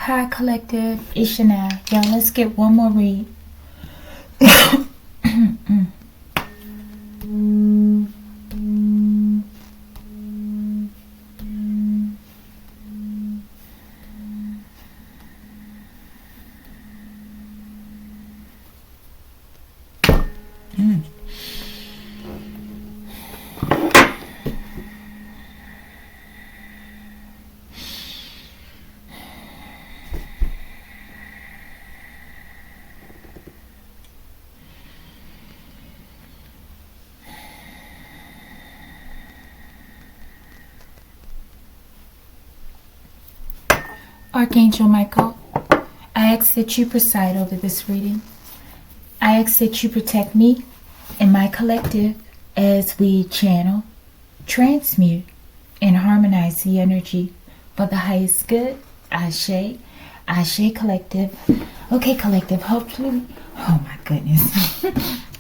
Hi, collective. It's Chanel. Y'all, let's get one more read. Archangel Michael, I ask that you preside over this reading. I ask that you protect me and my collective as we channel, transmute, and harmonize the energy for the highest good. Ashe, Ashe collective. Okay, collective, hopefully, oh my goodness.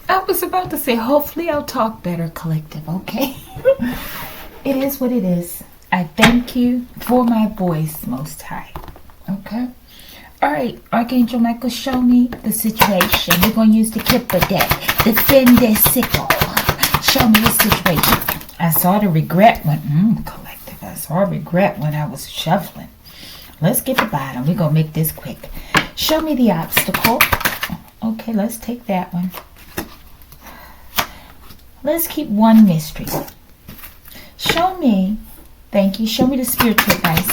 I was about to say, hopefully I'll talk better, collective, okay? It is what it is. I thank you for my voice, Most High. Okay? Alright, Archangel Michael, show me the situation. We're going to use the Kipper deck. The Fender sickle. Show me the situation. I saw the regret one. Collective. I saw regret when I was shuffling. Let's get the bottom. We're going to make this quick. Show me the obstacle. Okay, let's take that one. Let's keep one mystery. Show me. Thank you. Show me the spiritual advice.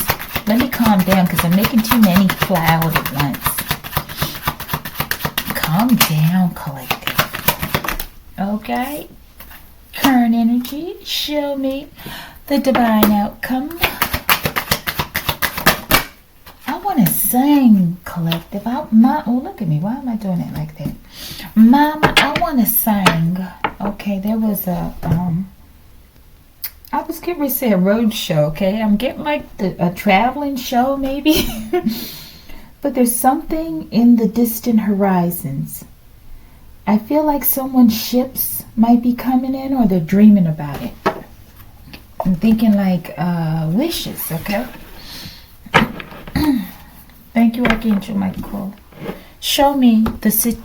Let me calm down because I'm making too many clouds at once. Calm down, collective. Okay. Current energy. Show me the divine outcome. I want to sing, collective. Oh, look at me. Why am I doing it like that? Mama, I want to sing. Okay, there was a... I was getting ready to say a road show, okay? I'm getting like a traveling show, maybe. But there's something in the distant horizons. I feel like someone's ships might be coming in or they're dreaming about it. I'm thinking like wishes, okay? Thank you, Archangel Michael. Show me the situation.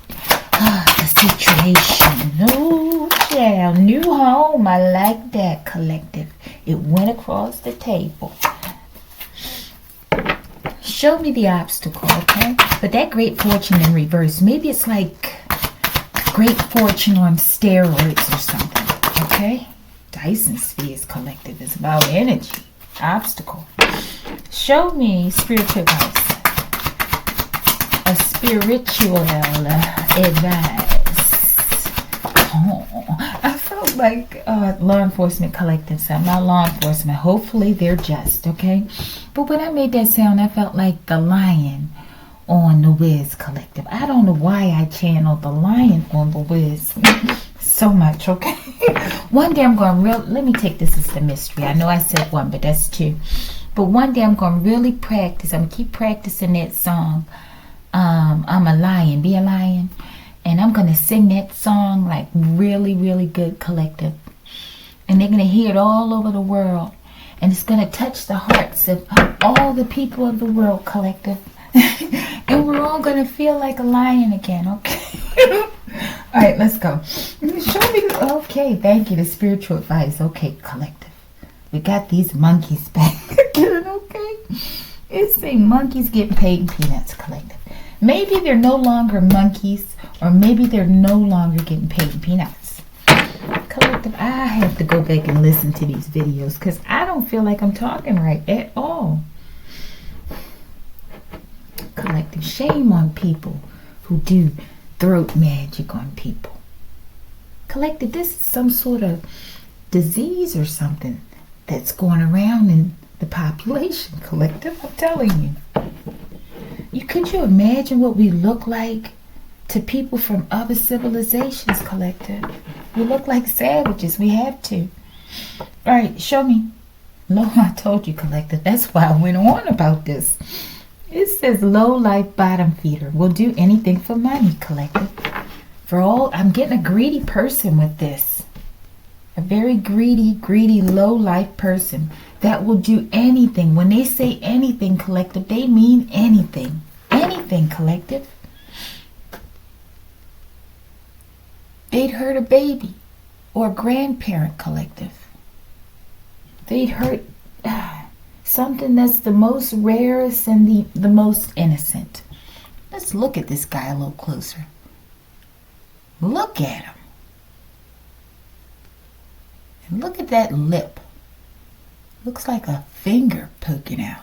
Oh, yeah, new home. I like that, collective. It went across the table. Show me the obstacle, okay? But that great fortune in reverse. Maybe it's like great fortune on steroids or something, okay? Dyson Spheres, collective, is about energy. Obstacle. Show me spiritual advice. A spiritual advice. Oh, I felt like law enforcement collective. So I'm not law enforcement. Hopefully they're just, okay? But when I made that sound, I felt like the lion on the Wiz collective. I don't know why I channeled the lion on the Wiz so much, okay? One day I'm going to let me take this as the mystery. I know I said one, but that's two. But one day I'm going to really practice. I'm going to keep practicing that song. I'm a lion, be a lion. And I'm going to sing that song like really, really good, collective. And they're going to hear it all over the world. And it's going to touch the hearts of all the people of the world, collective. And we're all going to feel like a lion again, okay? All right, let's go. Show me. Okay, thank you. The spiritual advice. Okay, collective. We got these monkeys back again, okay? It's a monkeys getting paid in peanuts, collective. Maybe they're no longer monkeys, or maybe they're no longer getting paid in peanuts. Collective, I have to go back and listen to these videos because I don't feel like I'm talking right at all. Collective, shame on people who do throat magic on people. Collective, this is some sort of disease or something that's going around in the population, collective. I'm telling you. Could you imagine what we look like to people from other civilizations, collective? We look like savages. We have to. All right, show me. No, I told you, collective. That's why I went on about this. It says low life bottom feeder will do anything for money, collective. For all, I'm getting a greedy person with this. A very greedy, low life person. that will do anything. When they say anything, collective, they mean anything. Anything, collective. They'd hurt a baby or a grandparent, collective. They'd hurt something that's the most rarest and the most innocent. Let's look at this guy a little closer. Look at him. And look at that lip. Looks like a finger poking out.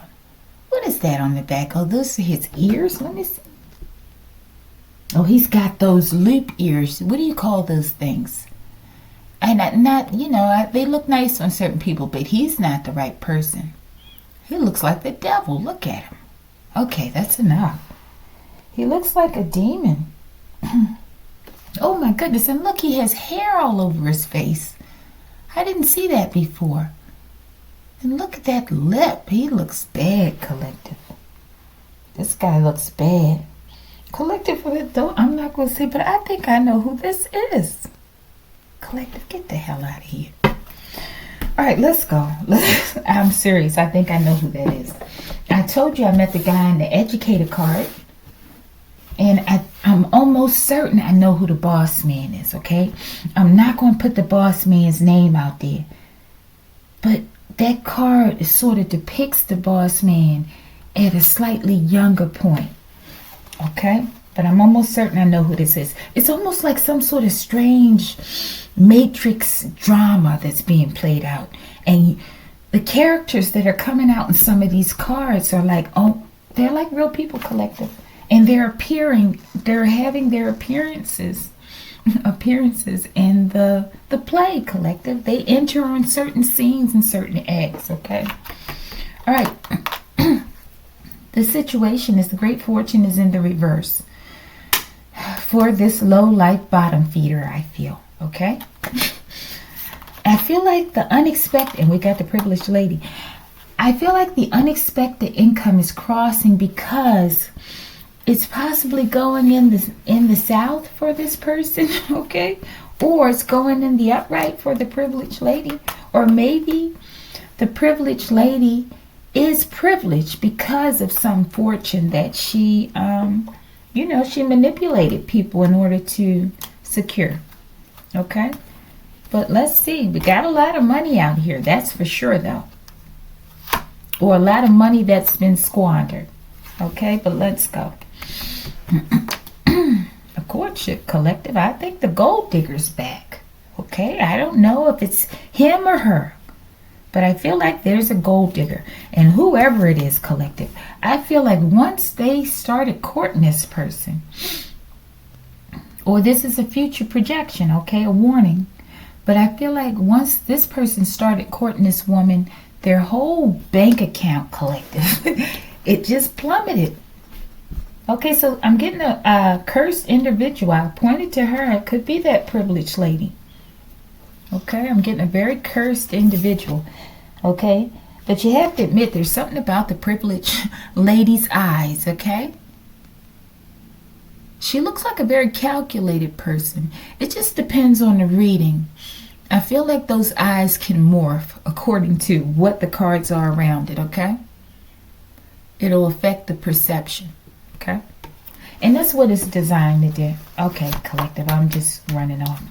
What is that on the back? Oh, those are his ears? Let me see. Oh, he's got those loop ears. What do you call those things? And they look nice on certain people, but he's not the right person. He looks like the devil. Look at him. Okay, that's enough. He looks like a demon. Oh my goodness, and look, he has hair all over his face. I didn't see that before. And look at that lip. He looks bad, collective. This guy looks bad. Collective, I'm not going to say, but I think I know who this is. Collective, get the hell out of here. All right, let's go. I'm serious. I think I know who that is. I told you I met the guy in the educator card. And I'm almost certain I know who the boss man is, okay? I'm not going to put the boss man's name out there. But that card sort of depicts the boss man at a slightly younger point. Okay, but I'm almost certain I know who this is. It's almost like some sort of strange Matrix drama that's being played out. And the characters that are coming out in some of these cards are like, oh, they're like real people, collective. And they're having their appearances in the play, collective. They enter on certain scenes and certain acts, okay? All right. The situation is the great fortune is in the reverse for this low life bottom feeder, I feel. Okay? I feel like the unexpected, and we got the privileged lady. I feel like the unexpected income is crossing because it's possibly going in the south for this person, okay? Or it's going in the upright for the privileged lady. Or maybe the privileged lady is privileged because of some fortune that she she manipulated people in order to secure. Okay? But let's see. We got a lot of money out here. That's for sure, though. Or a lot of money that's been squandered. Okay? But let's go. A courtship, collective. I think the gold digger's back. Okay? I don't know if it's him or her. But I feel like there's a gold digger. And whoever it is, collective, I feel like once they started courting this person, or this is a future projection, okay, a warning. But I feel like once this person started courting this woman, their whole bank account, collective, it just plummeted. Okay, so I'm getting a cursed individual. I pointed to her. It could be that privileged lady. Okay, I'm getting a very cursed individual. Okay, but you have to admit there's something about the privileged lady's eyes. Okay, she looks like a very calculated person. It just depends on the reading. I feel like those eyes can morph according to what the cards are around it. Okay, it'll affect the perception. Okay, and that's what it's designed to do. Okay, collective, I'm just running off.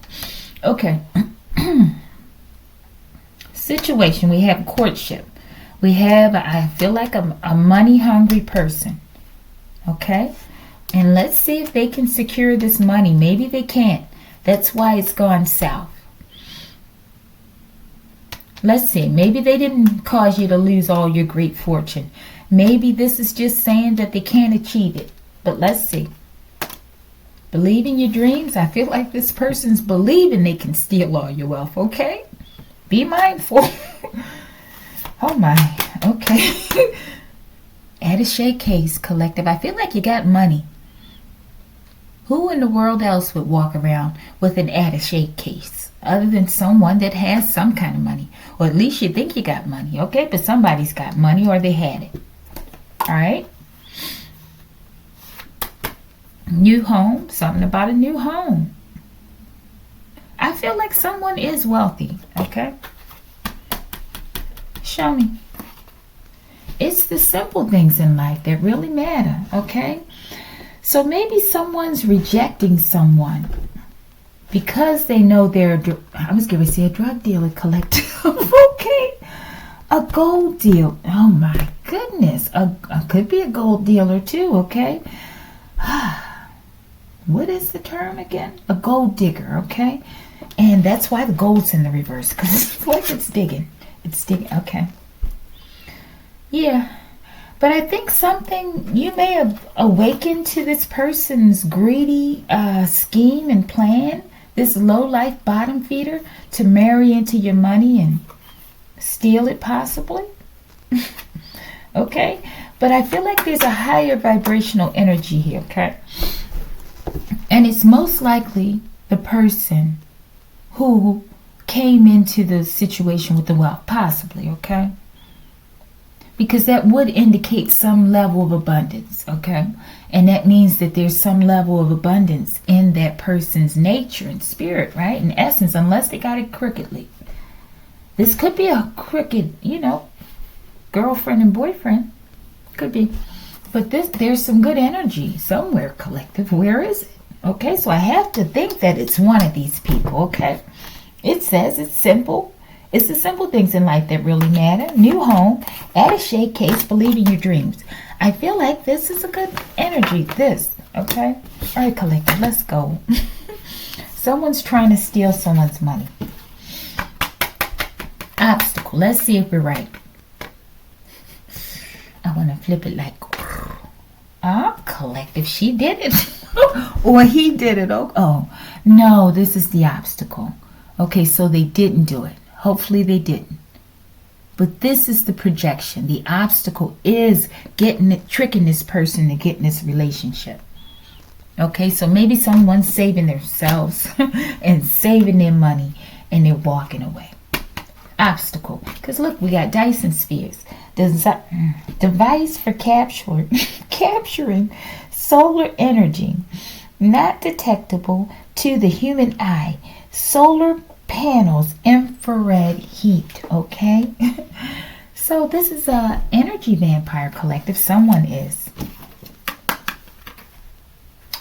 Okay. Situation, we have courtship. We have, I feel like a money hungry person. Okay, and let's see if they can secure this money. Maybe they can't. That's why it's gone south. Let's see, maybe they didn't cause you to lose all your great fortune. Maybe this is just saying that they can't achieve it. But let's see. Believe in your dreams. I feel like this person's believing they can steal all your wealth, okay? Be mindful. Oh my, okay. Attaché case, collective. I feel like you got money. Who in the world else would walk around with an attaché case other than someone that has some kind of money? Or at least you think you got money, okay? But somebody's got money or they had it. All right? New home, something about a new home. I feel like someone is wealthy, okay? Show me. It's the simple things in life that really matter, okay? So maybe someone's rejecting someone because they know they're, I was going to say a drug dealer, collective, okay? A gold deal. Oh my goodness. Could be a gold dealer too, okay? What is the term again? A gold digger, okay? And that's why the gold's in the reverse, because it's like it's digging. It's digging, okay. Yeah. But I think something, you may have awakened to this person's greedy scheme and plan, this low-life bottom feeder, to marry into your money and steal it possibly. Okay? But I feel like there's a higher vibrational energy here, okay? And it's most likely the person who came into the situation with the wealth, possibly, okay? Because that would indicate some level of abundance, okay? And that means that there's some level of abundance in that person's nature and spirit, right? In essence, unless they got it crookedly. This could be a crooked, girlfriend and boyfriend. Could be. But there's some good energy somewhere, collective. Where is it? Okay, so I have to think that it's one of these people, okay? It says it's simple. It's the simple things in life that really matter. New home, add a shade case, believe in your dreams. I feel like this is a good energy, this, okay? All right, collective, let's go. Someone's trying to steal someone's money. Obstacle, let's see if we're right. I want to flip it like, collective, she did it. Or he did it. Oh, no, this is the obstacle. Okay, so they didn't do it. Hopefully they didn't. But this is the projection. The obstacle is tricking this person to get in this relationship. Okay, so maybe someone's saving themselves and saving their money and they're walking away. Obstacle. Because look, we got Dyson spheres. Device for capturing solar energy, not detectable to the human eye. Solar panels, infrared heat, okay? So this is a energy vampire collective. Someone is.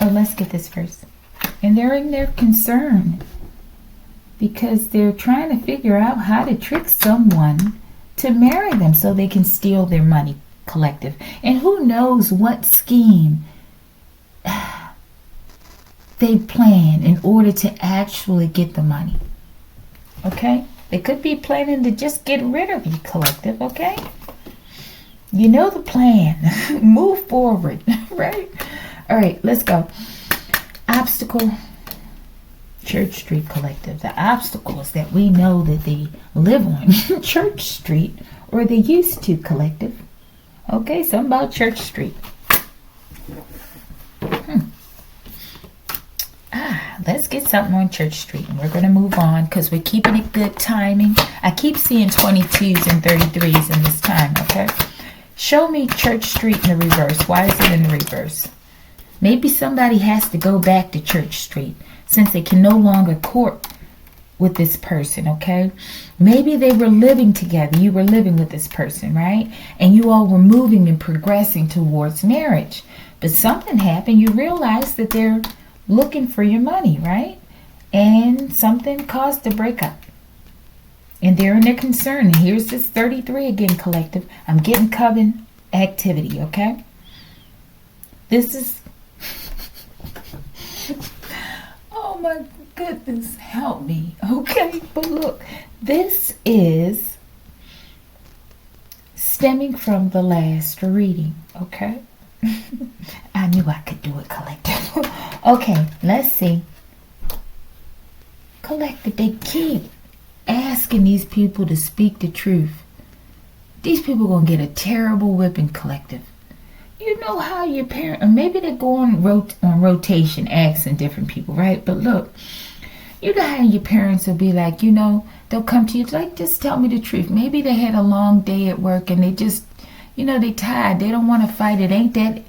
Oh, let's get this first. And they're in their concern because they're trying to figure out how to trick someone to marry them so they can steal their money, collective. And who knows what scheme they plan in order to actually get the money. Okay? They could be planning to just get rid of you, collective, okay? You know the plan. Move forward, right? All right, let's go. Obstacle. Church Street collective. The obstacles that we know that they live on Church Street, or they used to, collective. Okay, something about Church Street. Let's get something on Church Street, and we're going to move on because we're keeping it good timing. I keep seeing 22s and 33s in this time, okay? Show me Church Street in the reverse. Why is it in the reverse? Maybe somebody has to go back to Church Street since they can no longer court with this person, okay? Maybe they were living together. You were living with this person, right? And you all were moving and progressing towards marriage. But something happened. You realized that they're looking for your money, right? And something caused the breakup. And they're in their concern. And here's this 33 again, collective. I'm getting coven activity, okay? This is... Oh my goodness, help me, okay? But look, this is stemming from the last reading, okay? I knew I could do it, collective. Okay, let's see. Collective, they keep asking these people to speak the truth. These people are going to get a terrible whipping, collective. You know how your parent, or maybe they're going on rotation, asking different people, right? But look, you know how your parents will be like, they'll come to you like, just tell me the truth. Maybe they had a long day at work and they just, they tired. They don't want to fight. It ain't that,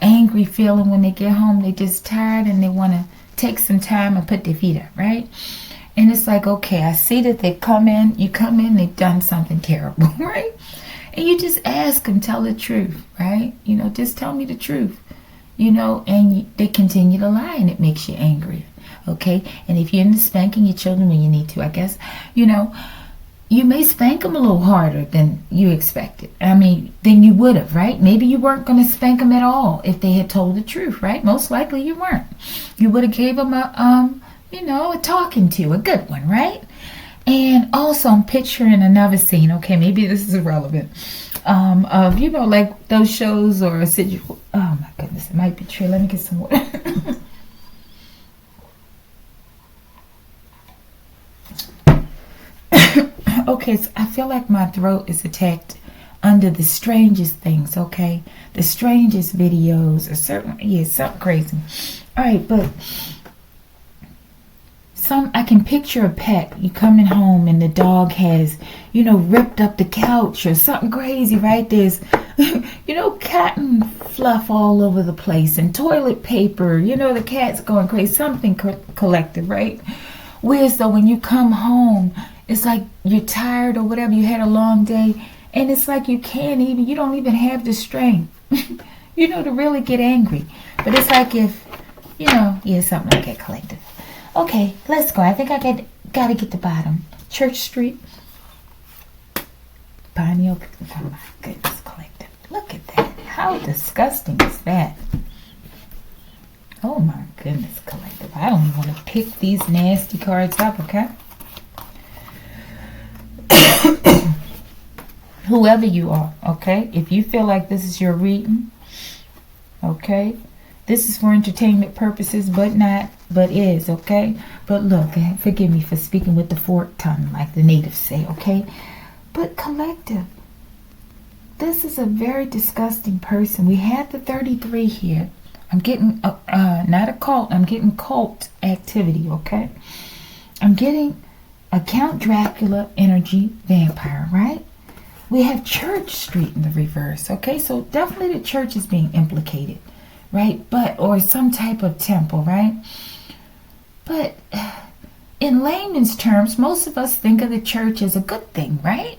angry feeling when they get home. They just tired and they want to take some time and put their feet up, right? And it's like, okay, I see that they come in, they've done something terrible, right? And you just ask them, tell the truth, right? Just tell me the truth, and they continue to lie, and it makes you angry, okay? And if you're into spanking your children when you need to, I guess, you may spank them a little harder than you expected. Than you would have, right? Maybe you weren't going to spank them at all if they had told the truth, right? Most likely you weren't. You would have gave them a talking to, a good one, right? And also I'm picturing another scene, okay, maybe this is irrelevant, of, like those shows or a situation. Oh my goodness, it might be true. Let me get some water. Okay, so I feel like my throat is attacked under the strangest things, okay? The strangest videos or something crazy. All right, but I can picture a pet. You coming home and the dog has, ripped up the couch or something crazy, right? There's, cotton fluff all over the place and toilet paper. The cat's going crazy. Something collected, right? Whereas though when you come home, it's like you're tired or whatever. You had a long day, and it's like you don't even have the strength, to really get angry. But it's like if, something like that collective. Okay, let's go. I think I gotta get the bottom. Church Street. Pineal. Oh my goodness, collective. Look at that. How disgusting is that? Oh my goodness, collective. I don't even want to pick these nasty cards up, okay? Whoever you are, okay? If you feel like this is your reading, okay? This is for entertainment purposes, but is, okay? But look, forgive me for speaking with the forked tongue, like the natives say, okay? But collective, this is a very disgusting person. We have the 33 here. I'm getting, not a cult, I'm getting cult activity, okay? I'm getting a Count Dracula energy vampire, right? We have Church Street in the reverse, okay? So definitely the church is being implicated, right? Or some type of temple, right? But in layman's terms, most of us think of the church as a good thing, right?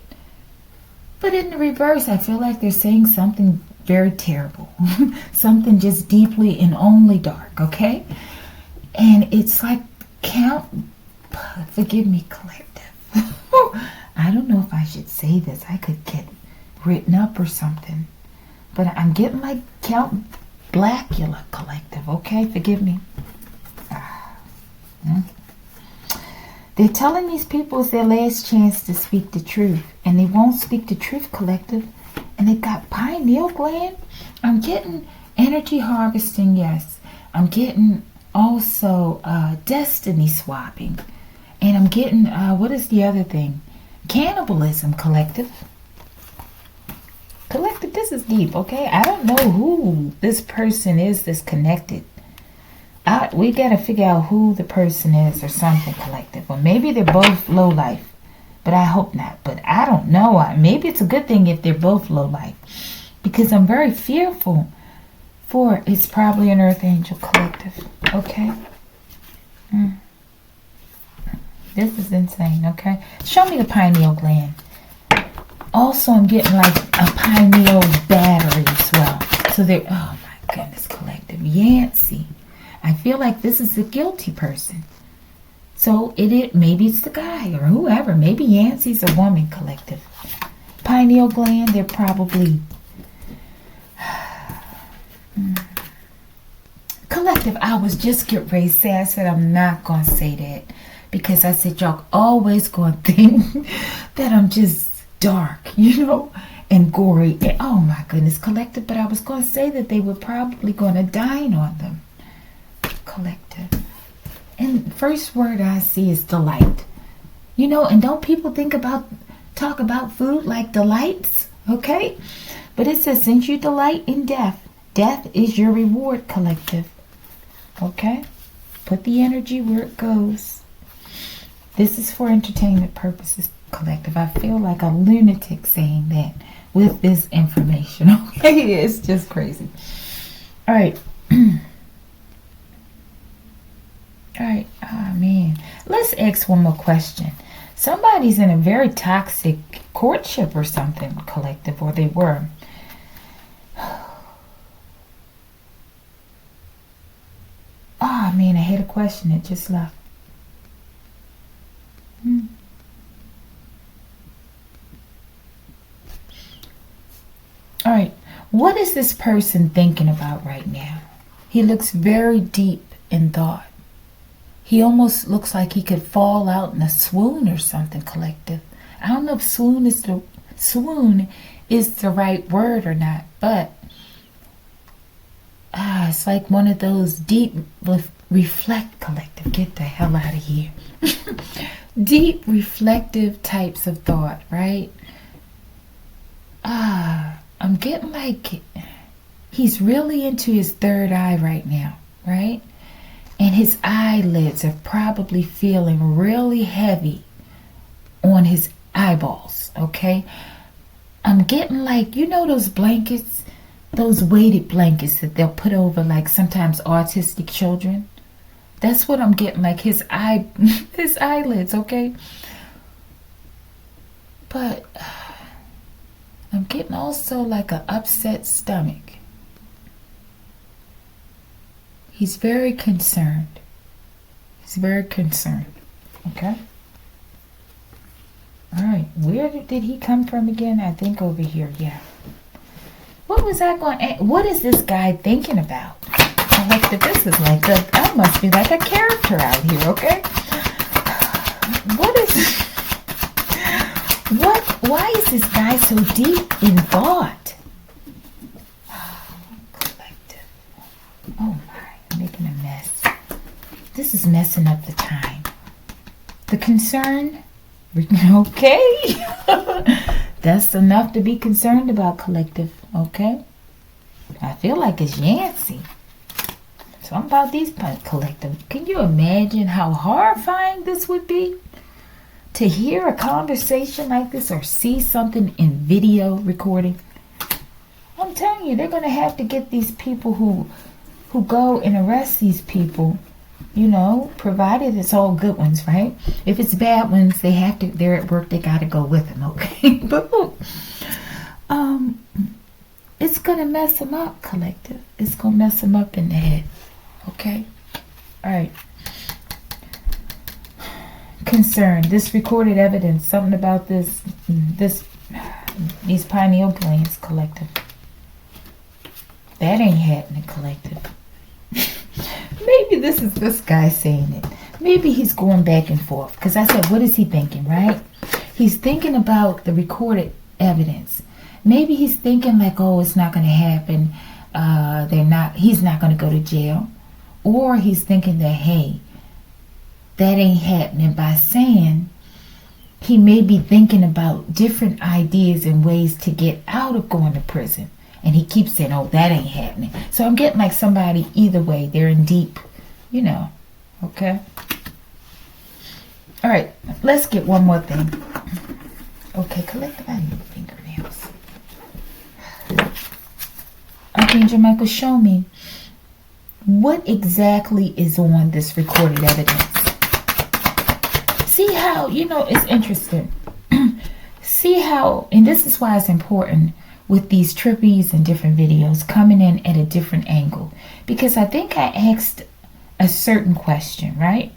But in the reverse, I feel like they're saying something very terrible. Something just deeply and only dark, okay? And it's like forgive me, collective. I don't know if I should say this. I could get written up or something. But I'm getting like Count Blackula, collective, okay? Forgive me. They're telling these people it's their last chance to speak the truth. And they won't speak the truth, collective. And they've got pineal gland. I'm getting energy harvesting, yes. I'm getting also destiny swapping. And I'm getting, what is the other thing? Cannibalism, collective. Collective, this is deep, okay? I don't know who this person is that's connected. We got to figure out who the person is or something, collective. Or maybe they're both low life. But I hope not. But I don't know. Maybe it's a good thing if they're both low life. Because I'm very fearful for it's probably an earth angel, collective. Okay? This is insane, okay? Show me the pineal gland. Also, I'm getting like a pineal battery as well. So they're, oh my goodness, collective. Yancey. I feel like this is a guilty person. So maybe it's the guy or whoever. Maybe Yancey's a woman, collective. Pineal gland, they're probably... Collective, I was just getting ready to say, I said I'm not going to say that. Because I said, y'all always going to think that I'm just dark, and gory. And, oh my goodness, collective. But I was going to say that they were probably going to dine on them. Collective. And first word I see is delight. And don't people talk about food like delights? Okay? But it says, since you delight in death, death is your reward, collective. Okay? Put the energy where it goes. This is for entertainment purposes, collective. I feel like a lunatic saying that with this information. Okay? It's just crazy. All right. All right. Oh, man. Let's ask one more question. Somebody's in a very toxic courtship or something, collective, or they were. Oh man, I had a question that just left. All right, what is this person thinking about right now? He looks very deep in thought. He almost looks like he could fall out in a swoon or something, collective. I don't know if swoon is the right word or not, but it's like one of those deep reflect, collective. Get the hell out of here. Deep reflective types of thought, right? I'm getting like he's really into his third eye right now, right? And his eyelids are probably feeling really heavy on his eyeballs, okay? I'm getting like, you know those blankets, those weighted blankets that they'll put over like sometimes autistic children? That's what I'm getting, like his eyelids, okay? But I'm getting also like an upset stomach. He's very concerned. He's very concerned. Okay? Alright, where did he come from again? I think over here, yeah. What was I going to... What is this guy thinking about? This is like I must be like a character out here, okay? What is... Why is this guy so deep in thought? Collective. Oh my, I'm making a mess. This is messing up the time. The concern, okay? That's enough to be concerned about, collective, okay? I feel like it's Yancey. Something about these collective. Can you imagine how horrifying this would be? To hear a conversation like this or see something in video recording. I'm telling you, they're going to have to get these people who go and arrest these people, you know, provided it's all good ones, right? If it's bad ones, they're at work, they got to go with them, okay? But look, it's going to mess them up, collective. It's going to mess them up in the head, okay? All right. Concern, this recorded evidence, something about these pineal glands, collective. That ain't happening, collective. Maybe this is this guy saying it. Maybe he's going back and forth. Because I said, what is he thinking, right? He's thinking about the recorded evidence. Maybe he's thinking like, oh, it's not going to happen. He's not going to go to jail. Or he's thinking that, hey, that ain't happening, by saying he may be thinking about different ideas and ways to get out of going to prison. And he keeps saying, oh, that ain't happening. So I'm getting like somebody, either way, they're in deep, you know, okay? All right, let's get one more thing. Okay, collect my fingernails. Archangel Michael, show me what exactly is on this recorded evidence. See how, you know, it's interesting. See how, and this is why it's important with these trippies and different videos coming in at a different angle. Because I think I asked a certain question, right?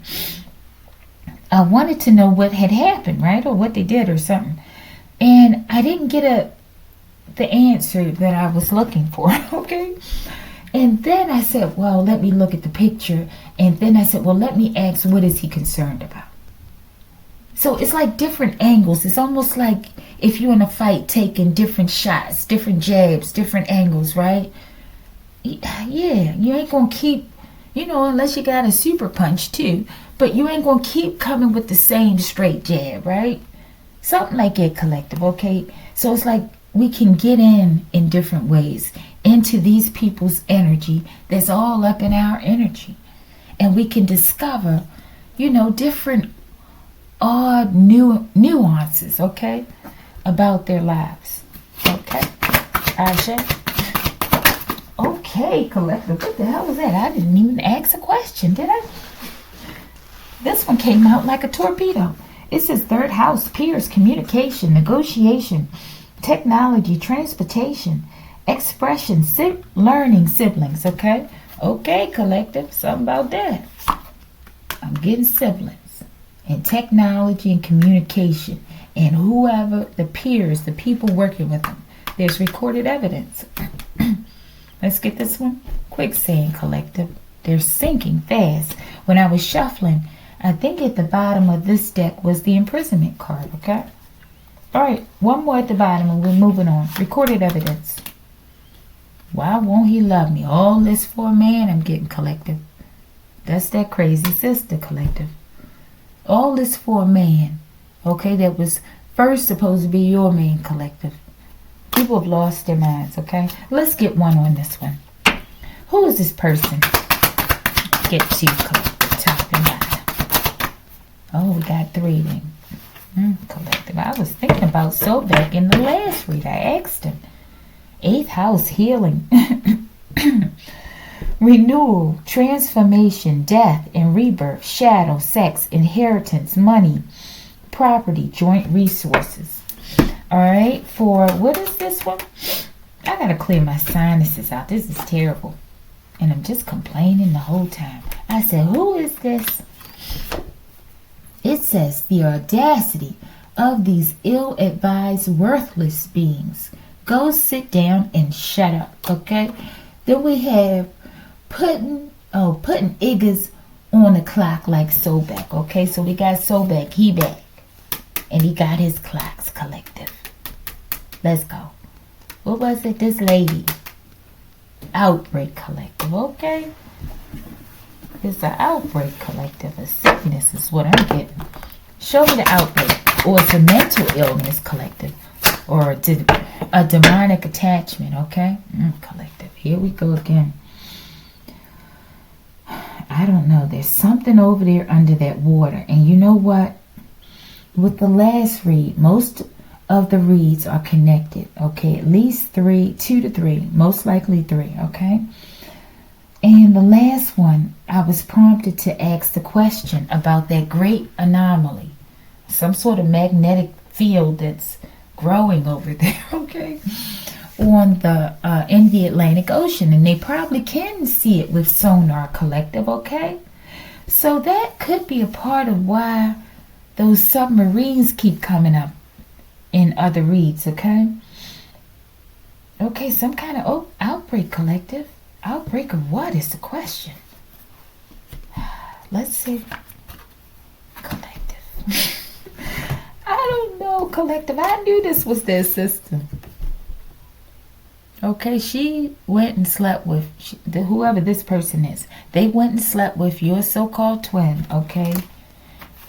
I wanted to know what had happened, right? Or what they did or something. And I didn't get the answer that I was looking for, okay? And then I said, well, let me look at the picture. And then I said, well, let me ask, what is he concerned about? So it's like different angles. It's almost like if you're in a fight taking different shots, different jabs, different angles, right? Yeah, you ain't going to keep, you know, unless you got a super punch too. But you ain't going to keep coming with the same straight jab, right? Something like that, collective, okay? So it's like we can get in different ways into these people's energy that's all up in our energy. And we can discover, you know, different odd nuances, okay, about their lives. Okay, Asha. Okay, collective. What the hell was that? I didn't even ask a question, did I? This one came out like a torpedo. It says third house, peers, communication, negotiation, technology, transportation, expression, learning, siblings, okay? Okay, collective, something about that. I'm getting siblings and technology and communication and whoever, the peers, the people working with them. There's recorded evidence. Let's get this one. Quicksand, collective. They're sinking fast. When I was shuffling, I think at the bottom of this deck was the imprisonment card, okay? All right, one more at the bottom and we're moving on. Recorded evidence. Why won't he love me? All this for a man, I'm getting, collective. That's that crazy sister, collective. All this for a man, okay, that was first supposed to be your man, collective. People have lost their minds, okay? Let's get one on this one. Who is this person? Get two, collective, top and bottom. Oh, we got three then. Collective. I was thinking about Sobek in the last read. I asked him. 8th house, healing. Renewal, transformation, death and rebirth, shadow, sex, inheritance, money, property, joint resources. All right, for what is this one? I gotta clear my sinuses out. This is terrible. And I'm just complaining the whole time. I said, who is this? It says, the audacity of these ill-advised, worthless beings. Go sit down and shut up, okay? Then we have putting Iggas on the clock like Sobek, okay? So we got Sobek, he back. And he got his clocks, collective. Let's go. What was it? This lady. Outbreak, collective, okay? It's an outbreak, collective. A sickness is what I'm getting. Show me the outbreak. Or it's a mental illness, collective. Or a demonic attachment, okay? Collective. Here we go again. I don't know. There's something over there under that water. And you know what? With the last read, most of the reads are connected, okay? At least 2 to 3, most likely 3, okay? And the last one, I was prompted to ask the question about that great anomaly, some sort of magnetic field that's growing over there, okay, on the in the Atlantic Ocean, and they probably can see it with sonar, collective, okay? So that could be a part of why those submarines keep coming up in other reads, okay? Okay, some kind of outbreak, collective. Outbreak of what is the question? Let's see. Collective. I don't know, collective. I knew this was their system. Okay, she went and slept with whoever this person is. They went and slept with your so-called twin, okay?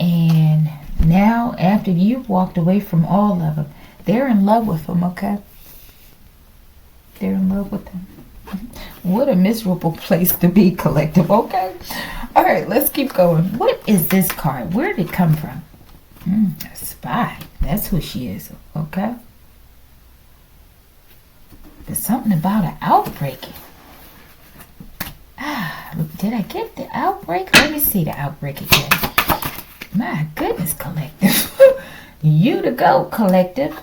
And now, after you've walked away from all of them, they're in love with them, okay? They're in love with them. What a miserable place to be, collective, okay? All right, let's keep going. What is this card? Where did it come from? A spy. That's who she is, okay? There's something about an outbreak. Did I get the outbreak? Let me see the outbreak again. My goodness, collective. You the goat, collective.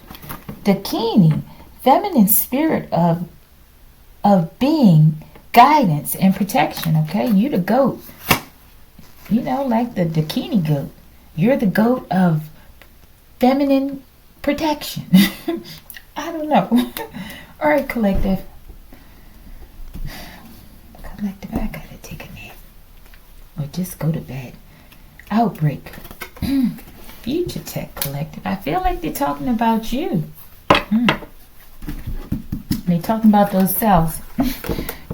Dakini, feminine spirit of being, guidance, and protection, okay? You the goat. You know, like the Dakini goat. You're the goat of feminine protection. I don't know. All right, collective. Collective, I gotta take a nap. Or just go to bed. Outbreak. Future tech, collective. I feel like they're talking about you. They're talking about those cells.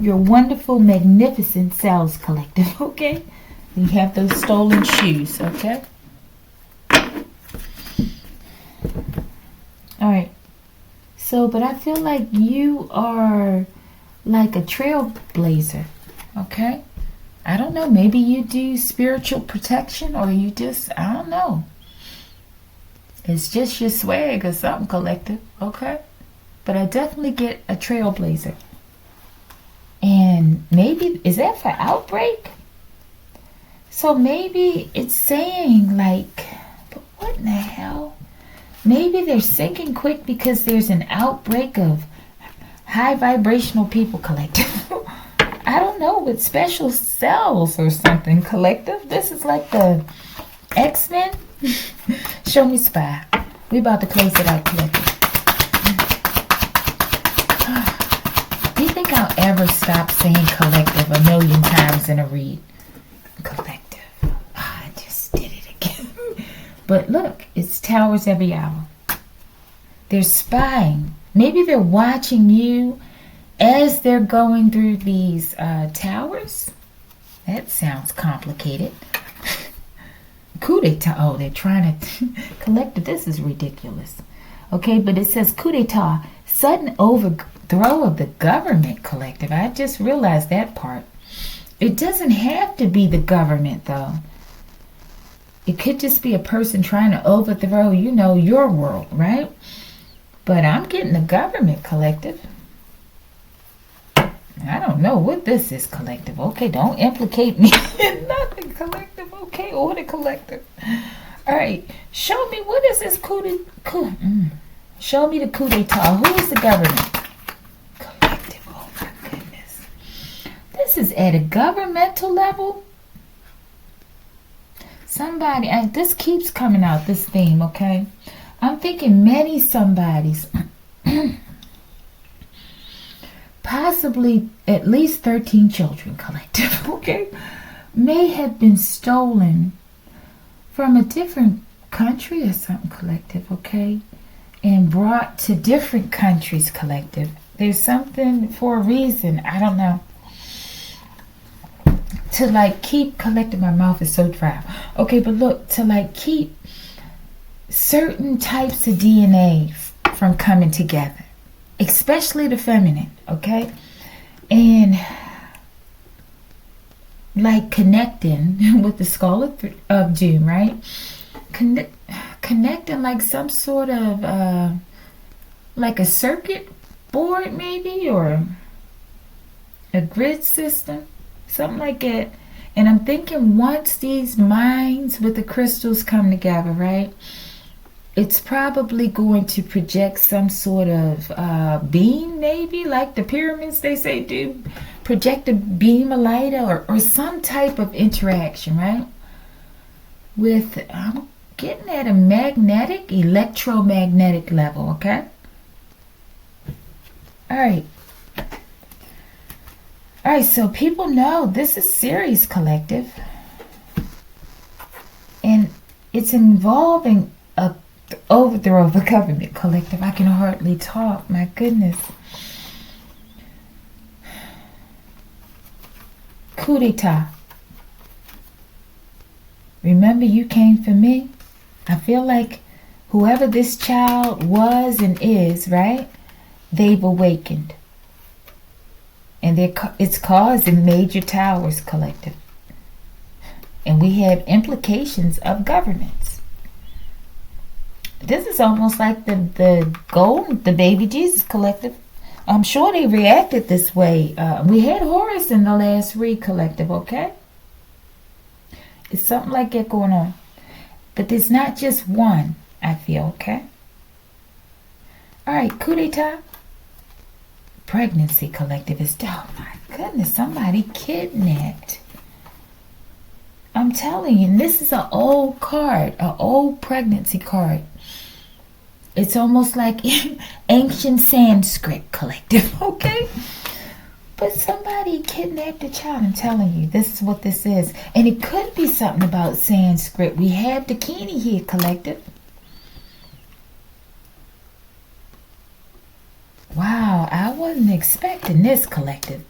Your wonderful, magnificent cells, collective, okay? You have those stolen shoes, okay? Alright. So, but I feel like you are like a trailblazer, okay? I don't know. Maybe you do spiritual protection, or you just, I don't know. It's just your swag or something, collective, okay? But I definitely get a trailblazer. And maybe, is that for outbreak? So maybe it's saying like, but what in the hell? Maybe they're sinking quick because there's an outbreak of high vibrational people collective. I don't know, with special cells or something collective. This is like the X-Men. Show me spy. We about to close it out collective. Do you think I'll ever stop saying collective a million times in a read? Collective. I just did it again. But look, it's towers every hour. They're spying. Maybe they're watching you as they're going through these towers. That sounds complicated. Coup d'etat. Oh, they're trying to collective. This is ridiculous. Okay, but it says coup d'etat, sudden overthrow of the government collective. I just realized that part. It doesn't have to be the government, though. It could just be a person trying to overthrow, your world, right? But I'm getting the government collective. I don't know what this is collective. Okay, don't implicate me in nothing collective. Okay, order collective. All right, show me what is this show me the coup d'etat. Who is the government? Collective. Oh my goodness. This is at a governmental level. Somebody, and this keeps coming out, this theme, okay? I'm thinking many somebodies, possibly at least 13 children collective, okay, may have been stolen from a different country or something collective, okay, and brought to different countries collective. There's something for a reason, I don't know. To like keep collecting, my mouth is so dry. Okay, but look, to like keep certain types of DNA from coming together, especially the feminine, okay? And like connecting with the skull of doom, right? Connecting like some sort of like a circuit board maybe, or a grid system, something like that. And I'm thinking once these minds with the crystals come together, right, it's probably going to project some sort of beam, maybe like the pyramids they say do, project a beam of light, or some type of interaction, right, with, I'm getting at a magnetic, electromagnetic level, okay? All right, so people know this is serious collective, and it's involving a overthrow of a government collective. I can hardly talk, my goodness. Coup d'etat. Remember, you came for me. I feel like whoever this child was and is, right, they've awakened. And it's causing major towers collective. And we have implications of governments. This is almost like the baby Jesus collective. I'm sure they reacted this way. We had Horus in the last read collective, okay? It's something like that going on. But there's not just one, I feel, okay? All right, coup d'etat. Pregnancy collective is, oh my goodness, somebody kidnapped. I'm telling you, this is an old card, an old pregnancy card. It's almost like ancient Sanskrit collective, okay? But somebody kidnapped a child. I'm telling you, this is what this is. And it could be something about Sanskrit. We have Dakini here collective. Wow, I wasn't expecting this collective.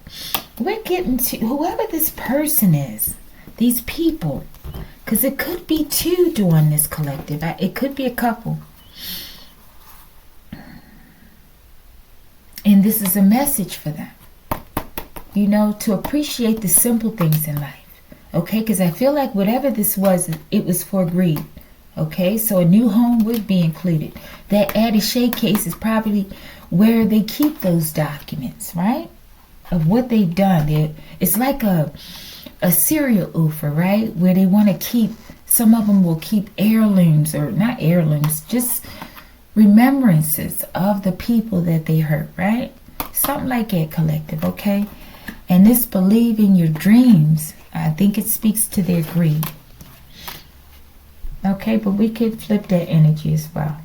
We're getting to whoever this person is, these people, because it could be two doing this collective. It could be a couple. And this is a message for them, to appreciate the simple things in life, okay? Because I feel like whatever this was, it was for greed, okay? So a new home would be included. That attaché case is probably where they keep those documents, right, of what they've done. It's like a a serial oofer, right? Where they want to keep, some of them will keep heirlooms, or not heirlooms, just remembrances of the people that they hurt, right? Something like that, collective, okay? And this believing your dreams, I think it speaks to their greed. Okay, but we could flip that energy as well.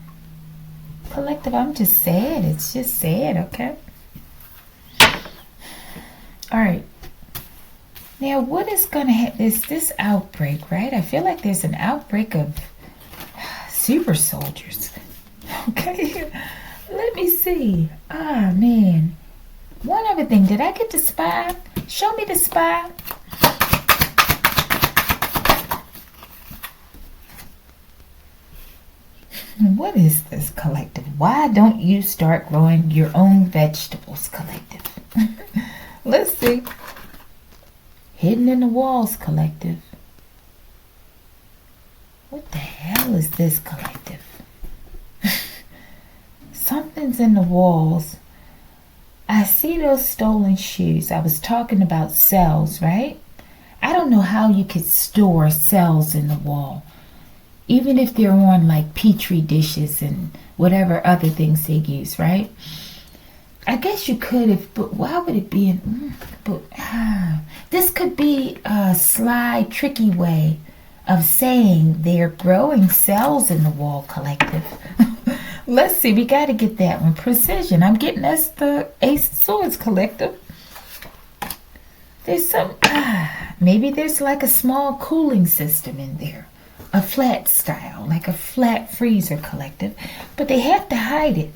Collective, I'm just sad. It's just sad, okay? All right. Now, what is going to happen is this outbreak, right? I feel like there's an outbreak of super soldiers. Okay, let me see. Ah, man. One other thing. Did I get the spy? Show me the spy. What is this, collective? Why don't you start growing your own vegetables, collective? Let's see. Hidden in the walls, collective. What the hell is this, collective? Something's in the walls. I see those stolen shoes. I was talking about cells, right? I don't know how you could store cells in the wall. Even if they're on like petri dishes and whatever other things they use, right? I guess you could, but why would it be this could be a sly, tricky way of saying they're growing cells in the wall, collective. Let's see, we got to get that one. Precision. I'm getting us the Ace of Swords, collective. There's some, maybe there's like a small cooling system in there. A flat style, like a flat freezer, collective. But they have to hide it.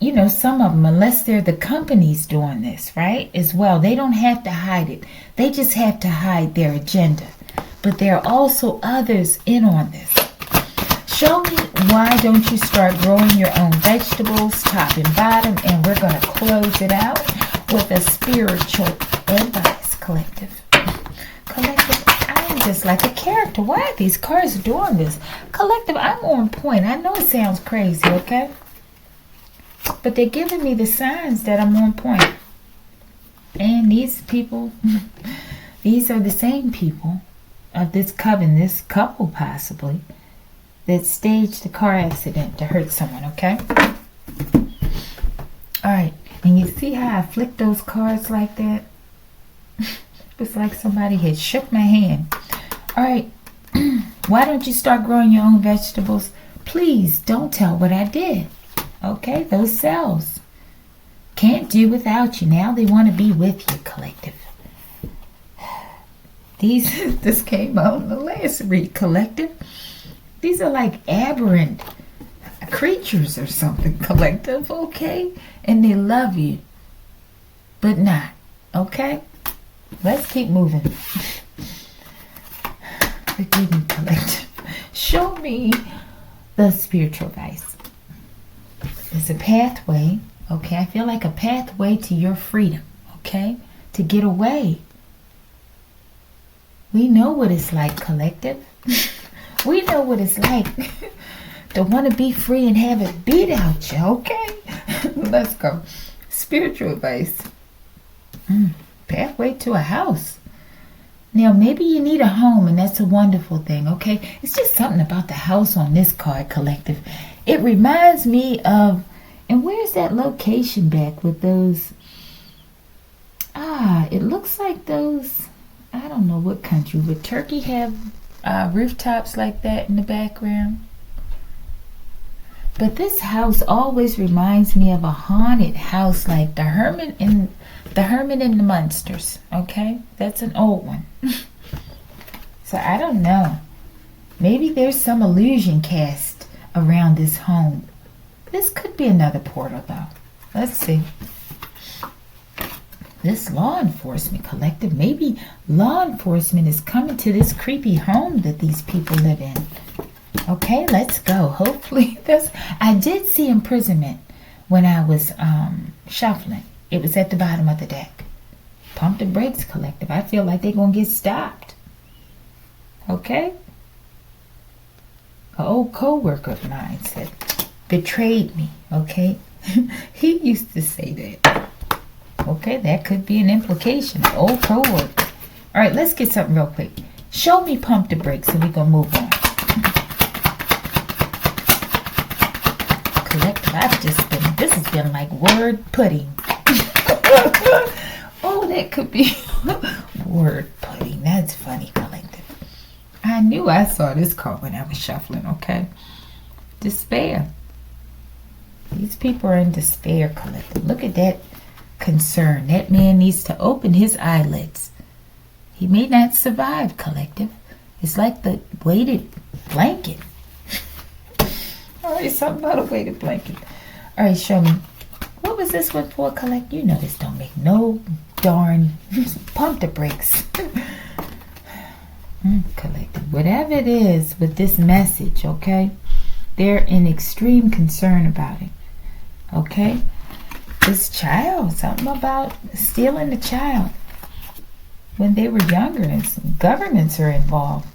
You know, some of them, unless they're the companies doing this, right, as well, they don't have to hide it. They just have to hide their agenda. But there are also others in on this. Show me why don't you start growing your own vegetables, top and bottom, and we're going to close it out with a spiritual advice, collective. Collective, I'm just like a character. Why are these cards doing this? Collective, I'm on point. I know it sounds crazy, okay? But they're giving me the signs that I'm on point. And these people, these are the same people of this coven, this couple possibly, that staged the car accident to hurt someone, okay? Alright, and you see how I flicked those cards like that? It's like somebody had shook my hand. Alright, why don't you start growing your own vegetables? Please don't tell what I did. Okay, those cells can't do without you. Now they want to be with you, collective. This came out in the last read, collective. These are like aberrant creatures or something, collective, okay? And they love you, but not, okay? Let's keep moving. Forgive me, collective. Show me the spiritual advice. It's a pathway, okay? I feel like a pathway to your freedom, okay? To get away. We know what it's like, collective. We know what it's like to want to be free and have it beat out you, okay? Let's go. Spiritual advice. Pathway to a house. Now, maybe you need a home, and that's a wonderful thing, okay? It's just something about the house on this card, collective. It reminds me of, and where's that location back with those, it looks like those, I don't know what country, would Turkey have rooftops like that in the background? But this house always reminds me of a haunted house like the Hermit and the Monsters, okay? That's an old one. So I don't know. Maybe there's some illusion cast around this home. This could be another portal though. Let's see. This law enforcement collective, maybe law enforcement is coming to this creepy home that these people live in. Okay, let's go. Hopefully I did see imprisonment when I was shuffling. It was at the bottom of the deck. Pump the brakes, collective. I feel like they're going to get stopped. Okay? An old co-worker of mine said, betrayed me, okay? He used to say that. Okay, that could be an implication. Old co-worker. All right, let's get something real quick. Show me pump the brakes and we're going to move on. Collective, this has been like word pudding. Oh, that could be word pudding. That's funny, collective. I knew I saw this card when I was shuffling, okay? Despair. These people are in despair, collective. Look at that concern. That man needs to open his eyelids. He may not survive, collective. It's like the weighted blanket. All right, something about a weighted blanket. All right, show me. What was this one for, collect? You know this don't make no darn pump the brakes. Collective. Whatever it is with this message, okay? They're in extreme concern about it. Okay? This child, something about stealing the child when they were younger, and governments are involved.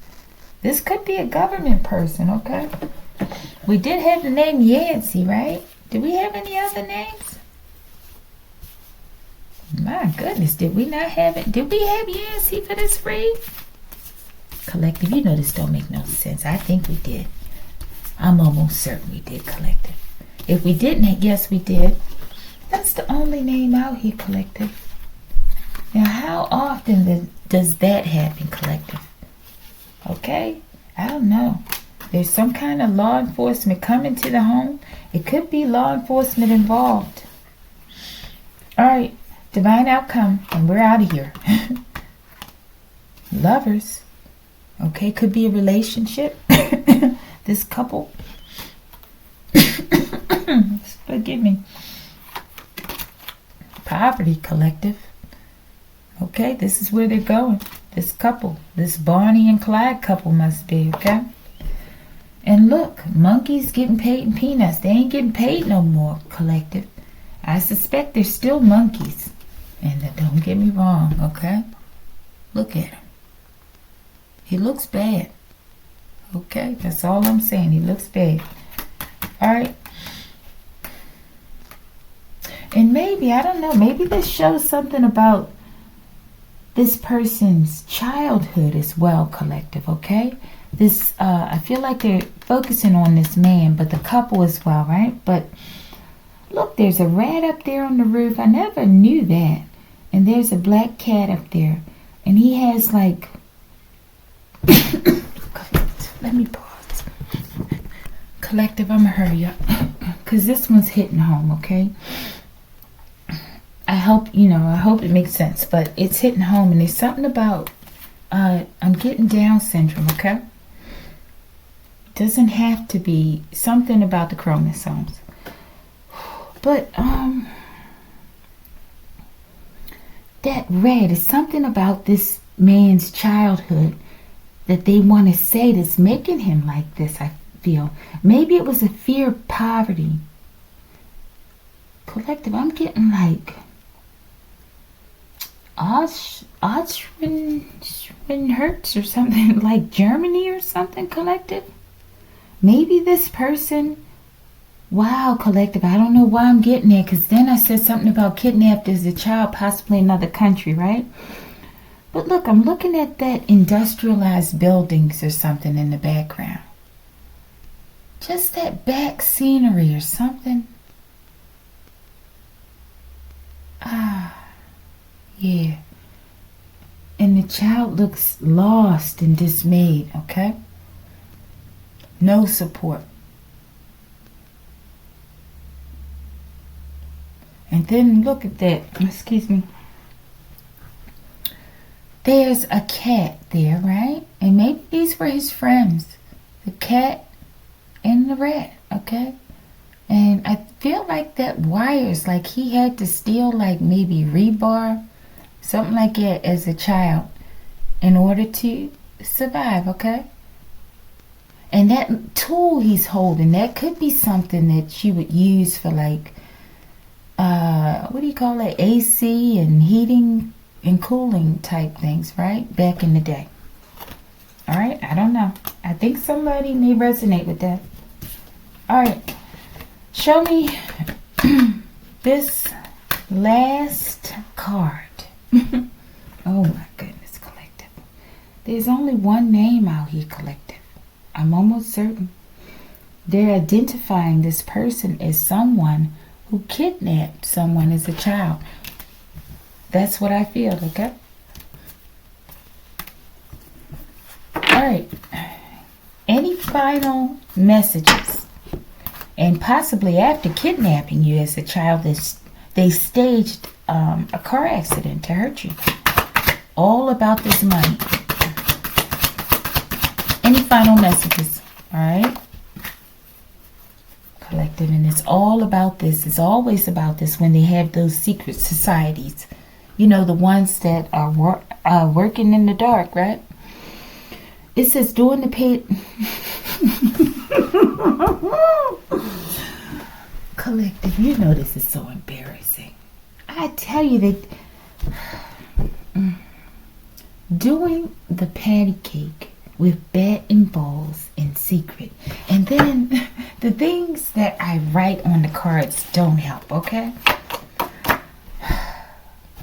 This could be a government person, okay? We did have the name Yancey, right? Did we have any other names? My goodness, did we not have it? Did we have Yancey for this free? Collective, you know this don't make no sense. I think we did. I'm almost certain we did, collective. If we didn't, yes we did. That's the only name out here, collective. Now, how often does that happen, collective? Okay? I don't know. There's some kind of law enforcement coming to the home. It could be law enforcement involved. All right. Divine outcome. And we're out of here. Lovers. Okay. Could be a relationship. This couple. Forgive me. Poverty, collective. Okay, this is where they're going. This couple, this Barney and Clyde couple must be, okay? And look, monkeys getting paid in peanuts. They ain't getting paid no more, collective. I suspect they're still monkeys. And don't get me wrong, okay? Look at him. He looks bad. Okay, that's all I'm saying. He looks bad. All right. And maybe, I don't know, maybe this shows something about this person's childhood as well, collective, okay? This, I feel like they're focusing on this man, but the couple as well, right? But look, there's a rat up there on the roof. I never knew that. And there's a black cat up there. And he has like, let me pause. Collective, I'm gonna hurry up. Because this one's hitting home, okay? I hope it makes sense, but it's hitting home, and there's something about, I'm getting Down syndrome, okay? Doesn't have to be something about the chromosomes. But, that red is something about this man's childhood that they want to say that's making him like this, I feel. Maybe it was a fear of poverty. Collective, I'm getting like Hertz or something, like Germany or something, collective. Maybe this person, wow, collective, I don't know why I'm getting there, because then I said something about kidnapped as a child, possibly another country, right? But look, I'm looking at that industrialized buildings or something in the background. Just that back scenery or something. Yeah. And the child looks lost and dismayed, okay? No support. And then look at that. Excuse me. There's a cat there, right? And maybe these were his friends. The cat and the rat, okay? And I feel like that wires, like he had to steal like maybe rebar, something like that as a child in order to survive, okay? And that tool he's holding, that could be something that you would use for like, what do you call it? AC and heating and cooling type things, right? Back in the day. All right, I don't know. I think somebody may resonate with that. All right. Show me this Last card. Oh my goodness, collective. There's only one name out here, collective. I'm almost certain. They're identifying this person as someone who kidnapped someone as a child. That's what I feel, okay? Alright. Any final messages? And possibly after kidnapping you as a child, they staged a car accident to hurt you. All about this money. Any final messages? Alright? Collective, and it's all about this. It's always about this when they have those secret societies. You know, the ones that are working in the dark, right? It says during the pay. Collective, you know this is so embarrassing. I tell you that doing the patty cake with bat and balls in secret, and then the things that I write on the cards don't help, okay?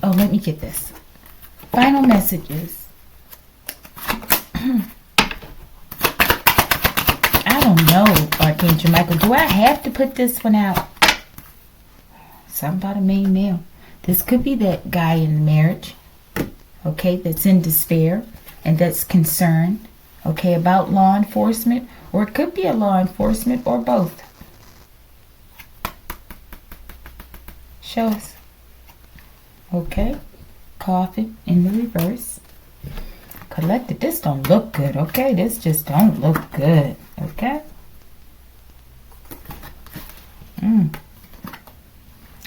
Oh, let me get this. Final messages. I don't know, Archangel Michael. Do I have to put this one out? Something about a main male. This could be that guy in marriage, okay, that's in despair and that's concerned, okay, about law enforcement. Or it could be a law enforcement or both. Show us. Okay. Coffin in the reverse. Collected. This don't look good, okay? This just don't look good, okay?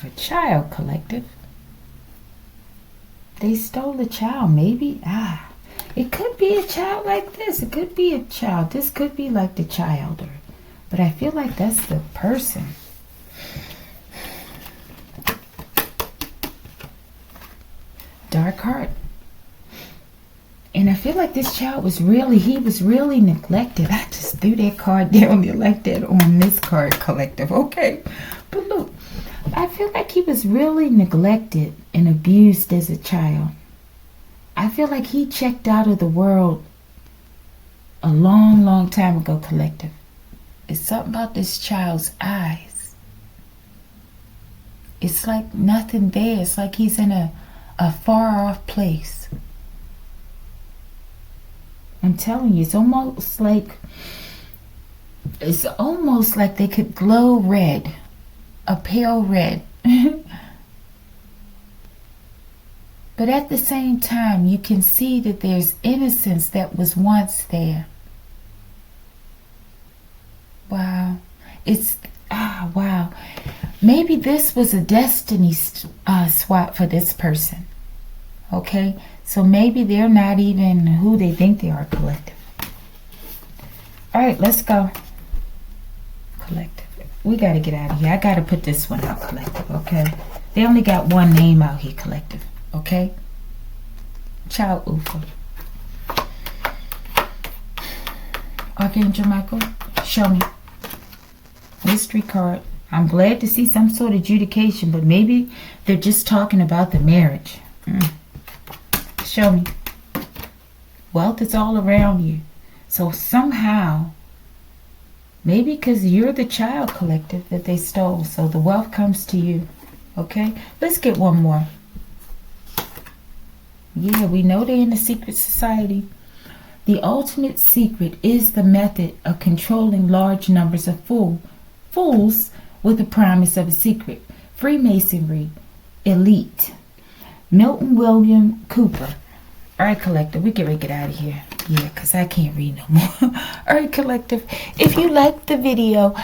A child, collective. They stole a child, maybe. It could be a child like this. It could be a child. This could be like the child. But I feel like that's the person. Dark heart. And I feel like this child was really neglected. I just threw that card down there like that on this card, collective. Okay. But look, I feel like he was really neglected and abused as a child. I feel like he checked out of the world a long time ago, collective. It's something about this child's eyes. It's like nothing there. It's like he's in a far off place. I'm telling you, it's almost like they could glow red, a pale red. But at the same time, you can see that there's innocence that was once there. Wow. Wow. Maybe this was a destiny swap for this person. Okay? So maybe they're not even who they think they are, collective. Alright, let's go. Collective. We got to get out of here. I got to put this one out, collective, okay? They only got one name out here, collective. Okay? Child Ufa. Archangel Michael, show me. Mystery card. I'm glad to see some sort of adjudication, but maybe they're just talking about the marriage. Show me. Wealth is all around you. So somehow, maybe because you're the child, collective, that they stole, so the wealth comes to you. Okay? Let's get one more. Yeah, we know they're in the secret society. The ultimate secret is the method of controlling large numbers of fools with the promise of a secret. Freemasonry elite. Milton William Cooper. Alright, collective, we can get out of here. Yeah, because I can't read no more. Alright, collective, if you like the video,